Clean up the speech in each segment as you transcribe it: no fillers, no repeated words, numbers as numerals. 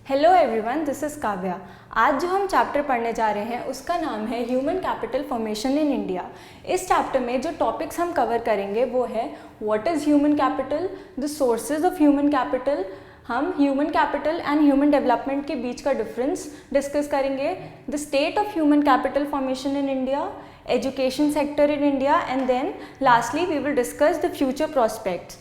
Hello everyone, this is Kavya. आज जो हम चैप्टर पढ़ने जा रहे हैं उसका नाम है human capital formation in India. इस चैप्टर में जो टॉपिक्स हम कवर करेंगे वो है what is human capital, the sources of human capital, हम human capital and human development के बीच का डिफरेंस डिस्कस करेंगे, the state of human capital formation in India, education sector in India and then lastly we will discuss the future prospects.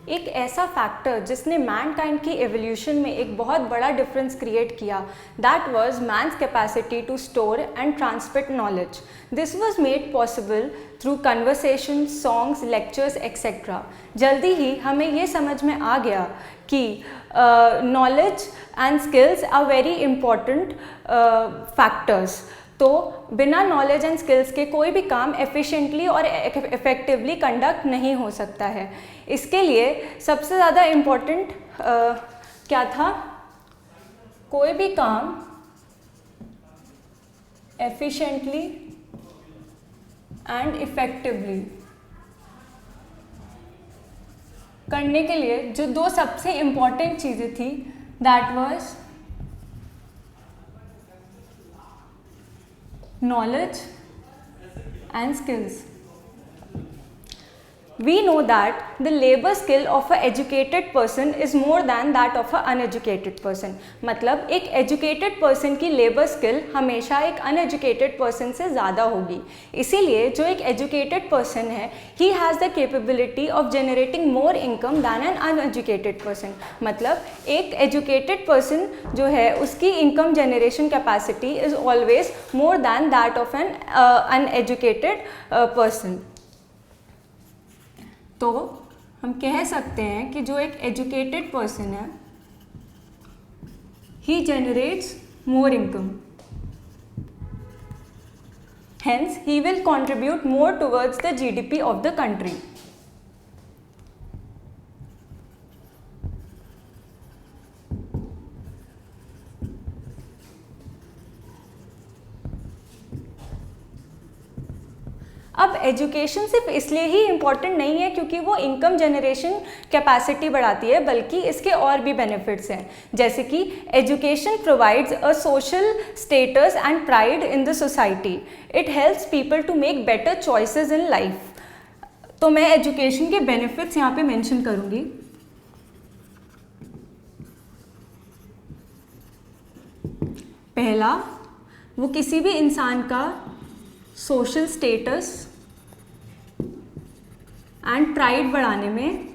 एक ऐसा factor जिसने Mankind की evolution में एक बहुत बड़ा डिफरेंस क्रिएट किया, that was man's capacity to store and transmit knowledge. This was made possible through conversation, songs, lectures etcetera. जल्दी ही हमें ये समझ में आ गया कि knowledge and skills are very important factors. तो बिना नॉलेज एंड स्किल्स के कोई भी काम एफिशिएंटली और इफ़ेक्टिवली कंडक्ट नहीं हो सकता है। इसके लिए सबसे ज़्यादा इम्पॉर्टेंट क्या था? कोई भी काम एफिशिएंटली एंड इफ़ेक्टिवली करने के लिए जो दो सबसे इम्पॉर्टेंट चीज़ें थी, that was knowledge and skills. We know that the labor skill of an educated person is more than that of an uneducated person. मतलब एक educated person की labor skill हमेशा एक uneducated person से ज़्यादा होगी। इसीलिए जो एक educated person है, he has the capability of generating more income than an uneducated person. मतलब एक educated person जो है उसकी income generation capacity is always more than that of an uneducated person. तो हम कह सकते हैं कि जो एक एजुकेटेड पर्सन है, he generates more income, hence he will contribute more towards the GDP of the country. अब एजुकेशन सिर्फ इसलिए ही इम्पॉर्टेंट नहीं है क्योंकि वो इनकम जनरेशन कैपेसिटी बढ़ाती है, बल्कि इसके और भी बेनिफिट्स हैं, जैसे कि education provides a social status and pride in the society. It helps people to make better choices in life. तो मैं एजुकेशन के बेनिफिट्स यहाँ पे मेंशन करूँगी। पहला, वो किसी भी इंसान का सोशल स्टेटस एंड प्राइड बढ़ाने में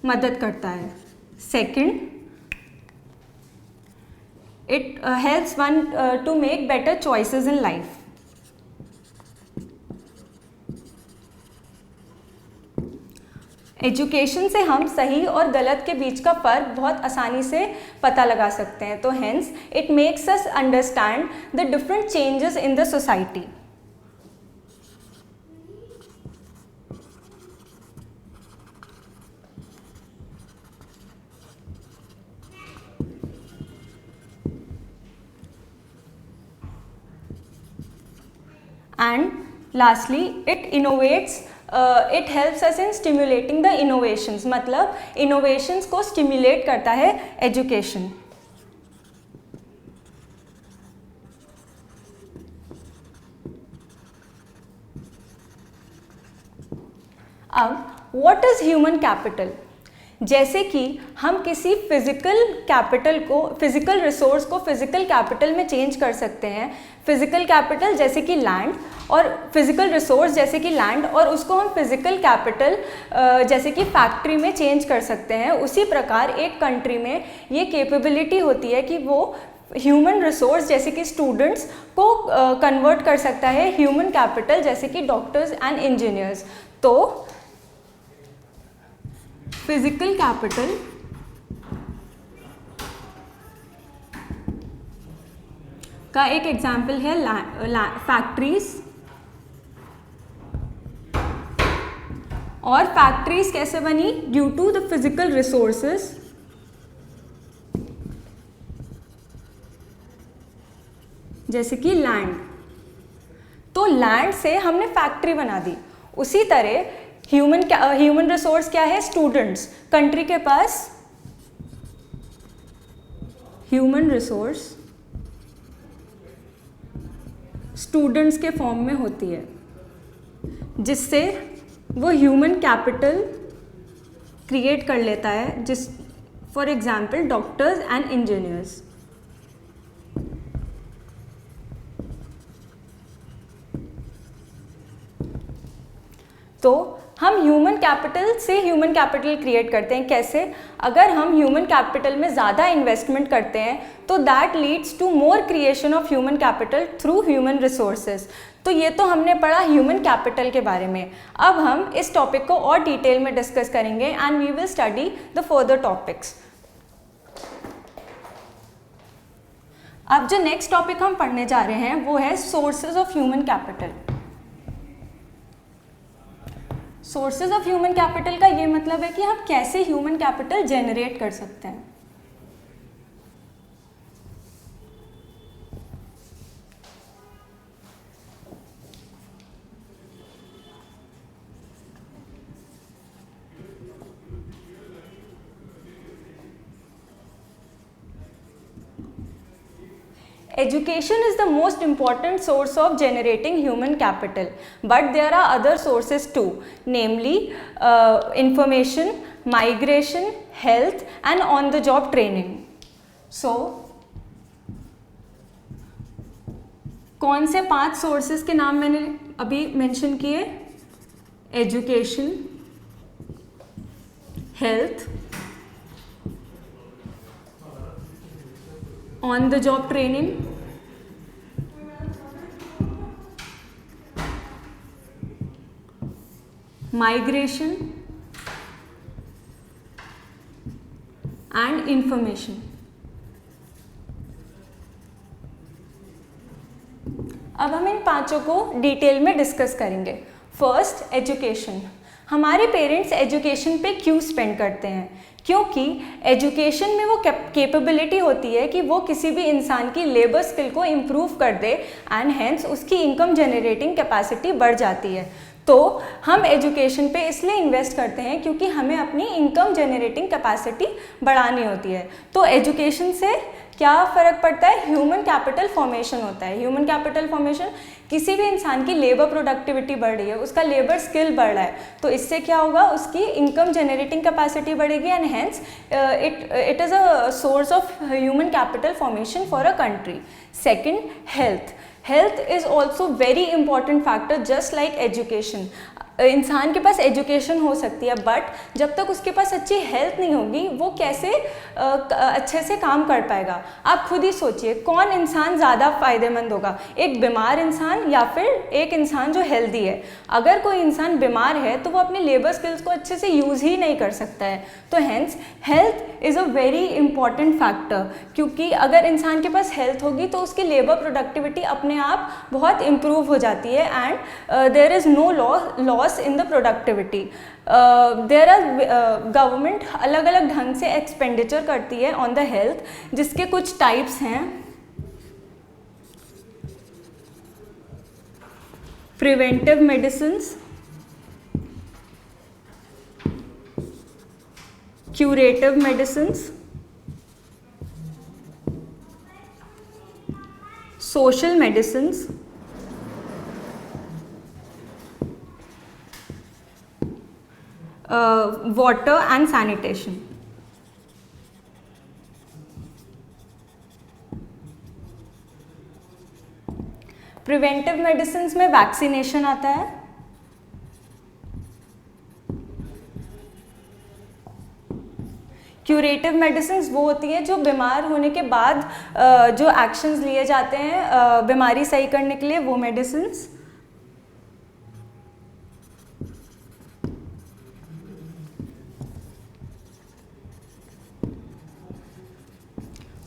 मदद करता है। Second, it helps one two make better choices in life. Education से हम सही और गलत के बीच का फ़र्क बहुत आसानी से पता लगा सकते हैं। तो hence it makes us understand the different changes in the society. And lastly, it innovates, it helps us in stimulating the innovations. मतलब इनोवेशंस को स्टिम्युलेट करता है एजुकेशन। अब व्हाट इज ह्यूमन कैपिटल? जैसे कि हम किसी फिजिकल कैपिटल को, फिजिकल रिसोर्स को फिजिकल कैपिटल में चेंज कर सकते हैं। फिजिकल कैपिटल जैसे कि लैंड, और फिजिकल रिसोर्स जैसे कि लैंड, और उसको हम फिजिकल कैपिटल जैसे कि फैक्ट्री में चेंज कर सकते हैं। उसी प्रकार एक कंट्री में ये कैपेबिलिटी होती है कि वो ह्यूमन रिसोर्स जैसे कि स्टूडेंट्स को कन्वर्ट कर सकता है ह्यूमन कैपिटल जैसे कि डॉक्टर्स एंड इंजीनियर्स। तो फिजिकल कैपिटल का एक एग्जाम्पल है फैक्ट्रीज। और फैक्ट्रीज कैसे बनी? Due to the physical resources जैसे कि लैंड। तो लैंड से हमने फैक्ट्री बना दी। उसी तरह ह्यूमन रिसोर्स क्या है? स्टूडेंट्स। कंट्री के पास ह्यूमन रिसोर्स स्टूडेंट्स के फॉर्म में होती है, जिससे वो ह्यूमन कैपिटल क्रिएट कर लेता है, जिस for example doctors and engineers. तो हम ह्यूमन कैपिटल से ह्यूमन कैपिटल क्रिएट करते हैं। कैसे? अगर हम ह्यूमन कैपिटल में ज़्यादा इन्वेस्टमेंट करते हैं तो that leads to more creation of human capital through human resources. तो ये तो हमने पढ़ा ह्यूमन कैपिटल के बारे में। अब हम इस टॉपिक को और डिटेल में डिस्कस करेंगे and we will study the further topics. अब जो नेक्स्ट टॉपिक हम पढ़ने जा रहे हैं वो है sources of human capital. Sources of human capital का ये मतलब है कि हम कैसे ह्यूमन कैपिटल जनरेट कर सकते हैं। Education is the most important source of generating human capital, but there are other sources too, namely information, migration, health and on-the-job training. So, कौन से 5 सोर्सेज के नाम मैंने अभी मेंशन किए? Education, health, on the job training, migration and information. अब हम इन पांचों को डिटेल में डिस्कस करेंगे। First, education. हमारे पेरेंट्स एजुकेशन पे क्यों स्पेंड करते हैं? क्योंकि एजुकेशन में वो कैपेबिलिटी होती है कि वो किसी भी इंसान की लेबर स्किल को इम्प्रूव कर दे एंड हेंस उसकी इनकम जनरेटिंग कैपेसिटी बढ़ जाती है। तो हम एजुकेशन पे इसलिए इन्वेस्ट करते हैं क्योंकि हमें अपनी इनकम जनरेटिंग कैपेसिटी बढ़ानी होती है। तो एजुकेशन से क्या फ़र्क पड़ता है? ह्यूमन कैपिटल फॉर्मेशन होता है। ह्यूमन कैपिटल फॉर्मेशन, किसी भी इंसान की लेबर प्रोडक्टिविटी बढ़ रही है, उसका लेबर स्किल बढ़ रहा है, तो इससे क्या होगा? उसकी इनकम जनरेटिंग कैपेसिटी बढ़ेगी and hence it is a source of human capital formation for a country. Second, health. Health is also very important factor just like education. इंसान के पास एजुकेशन हो सकती है बट जब तक उसके पास अच्छी हेल्थ नहीं होगी वो कैसे अच्छे से काम कर पाएगा? आप खुद ही सोचिए, कौन इंसान ज़्यादा फ़ायदेमंद होगा, एक बीमार इंसान या फिर एक इंसान जो हेल्दी है? अगर कोई इंसान बीमार है तो वो अपनी लेबर स्किल्स को अच्छे से यूज़ ही नहीं कर सकता है। तो hence health is a very important factor, क्योंकि अगर इंसान के पास हेल्थ होगी तो उसकी लेबर प्रोडक्टिविटी अपने आप बहुत इम्प्रूव हो जाती है and there is no loss in the productivity. There are government अलग अलग ढंग से एक्सपेंडिचर करती है ऑन द हेल्थ, जिसके कुछ टाइप्स हैं। Preventive medicines, curative medicines, social medicines, water and sanitation. Preventive medicines में वैक्सीनेशन आता है, क्यूरेटिव मेडिसिन्स वो होती है जो बीमार होने के बाद जो एक्शंस लिए जाते हैं बीमारी सही करने के लिए, वो मेडिसिन्स।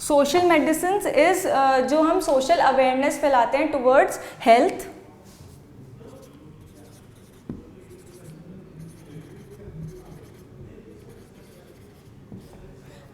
सोशल मेडिसिन्स इज जो हम सोशल अवेयरनेस फैलाते हैं towards health.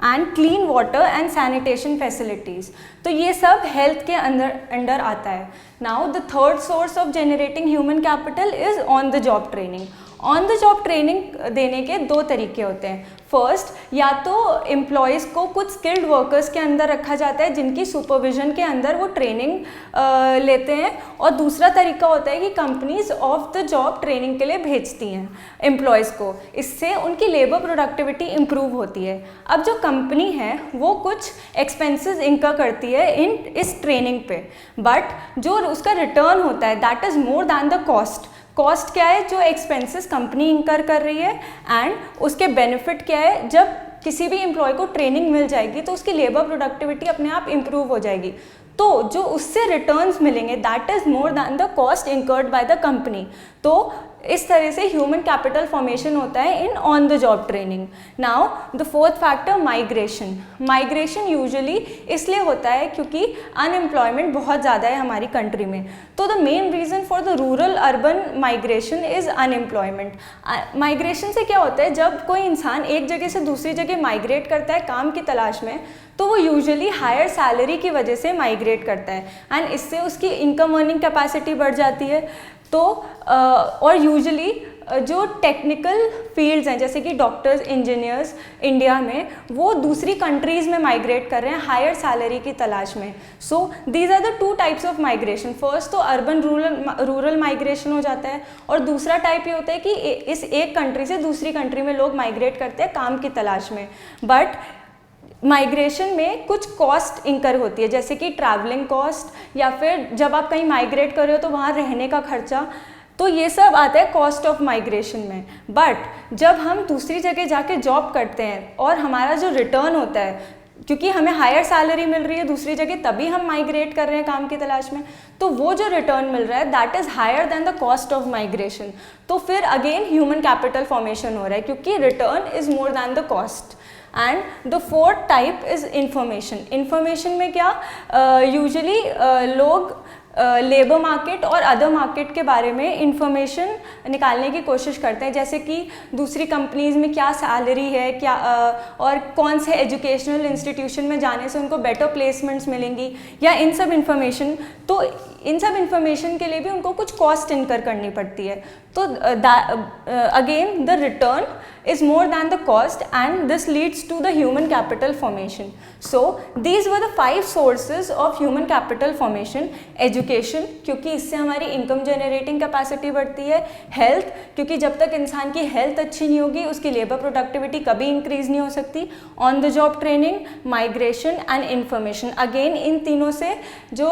And clean water and sanitation facilities. तो ये सब हेल्थ के अंडर आता है। Now the third source of generating human capital is on the job training. On the job training देने के दो तरीके होते हैं। फर्स्ट, या तो एम्प्लॉयज़ को कुछ स्किल्ड वर्कर्स के अंदर रखा जाता है जिनकी सुपरविजन के अंदर वो ट्रेनिंग लेते हैं, और दूसरा तरीका होता है कि companies of the job training के लिए भेजती हैं एम्प्लॉयज़ को। इससे उनकी लेबर प्रोडक्टिविटी इम्प्रूव होती है। अब जो कंपनी है वो कुछ एक्सपेंसेस इंकर करती है इस ट्रेनिंग पे, बट जो उसका रिटर्न होता है that is more than the cost. Cost क्या है? जो एक्सपेंसेस कंपनी इंकर कर रही है, एंड उसके बेनिफिट क्या है? जब किसी भी एम्प्लॉय को ट्रेनिंग मिल जाएगी तो उसकी लेबर प्रोडक्टिविटी अपने आप इम्प्रूव हो जाएगी, तो जो उससे रिटर्न्स मिलेंगे that is more than the cost incurred by the company. तो इस तरह से ह्यूमन कैपिटल फॉर्मेशन होता है in on the job training. Now the fourth factor, migration. Migration usually इसलिए होता है क्योंकि अनएम्प्लॉयमेंट बहुत ज़्यादा है हमारी कंट्री में। तो the main reason for the rural urban migration is unemployment. Migration से क्या होता है? जब कोई इंसान एक जगह से दूसरी जगह माइग्रेट करता है काम की तलाश में, तो वो यूजुअली हायर सैलरी की वजह से माइग्रेट करता है, एंड इससे उसकी इनकम अर्निंग कैपेसिटी बढ़ जाती है। तो और यूजुअली जो टेक्निकल फील्ड्स हैं जैसे कि डॉक्टर्स, इंजीनियर्स इंडिया में, वो दूसरी कंट्रीज़ में माइग्रेट कर रहे हैं हायर सैलरी की तलाश में। So these are the two types of migration. First तो अर्बन रूरल माइग्रेशन हो जाता है, और दूसरा टाइप ये होता है कि इस एक कंट्री से दूसरी कंट्री में लोग माइग्रेट करते हैं काम की तलाश में। बट माइग्रेशन में कुछ कॉस्ट इंकर होती है, जैसे कि ट्रैवलिंग कॉस्ट, या फिर जब आप कहीं माइग्रेट कर रहे हो तो वहाँ रहने का खर्चा, तो ये सब आता है कॉस्ट ऑफ माइग्रेशन में। बट जब हम दूसरी जगह जाके जॉब करते हैं और हमारा जो रिटर्न होता है, क्योंकि हमें हायर सैलरी मिल रही है दूसरी जगह तभी हम माइग्रेट कर रहे हैं काम की तलाश में, तो वो जो रिटर्न मिल रहा है that is higher than the cost of migration. तो फिर अगेन ह्यूमन कैपिटल फॉर्मेशन हो रहा है क्योंकि return is more than the cost. And the fourth type is information. Information में क्या, यूजुअली लोग लेबर मार्केट और अदर मार्केट के बारे में इंफॉर्मेशन निकालने की कोशिश करते हैं, जैसे कि दूसरी कंपनीज़ में क्या सैलरी है, क्या और कौन से एजुकेशनल इंस्टीट्यूशन में जाने से उनको बेटर प्लेसमेंट्स मिलेंगी, या इन सब इंफॉर्मेशन। तो इन सब इंफॉर्मेशन के लिए भी उनको कुछ कॉस्ट इनकर करनी पड़ती है। तो again the return is more than the cost, and this leads to the human capital formation. So these were the 5 sources of human capital formation. Education, क्योंकि इससे हमारी इनकम जनरेटिंग कैपेसिटी बढ़ती है। Health, क्योंकि जब तक इंसान की हेल्थ अच्छी नहीं होगी उसकी लेबर प्रोडक्टिविटी कभी इंक्रीज नहीं हो सकती। On the job training, migration and information. Again in तीनों से जो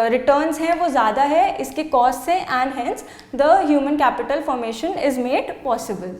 रिटर्न्स हैं वो ज़्यादा है इसके कॉस्ट से, and hence the human capital formation is made possible.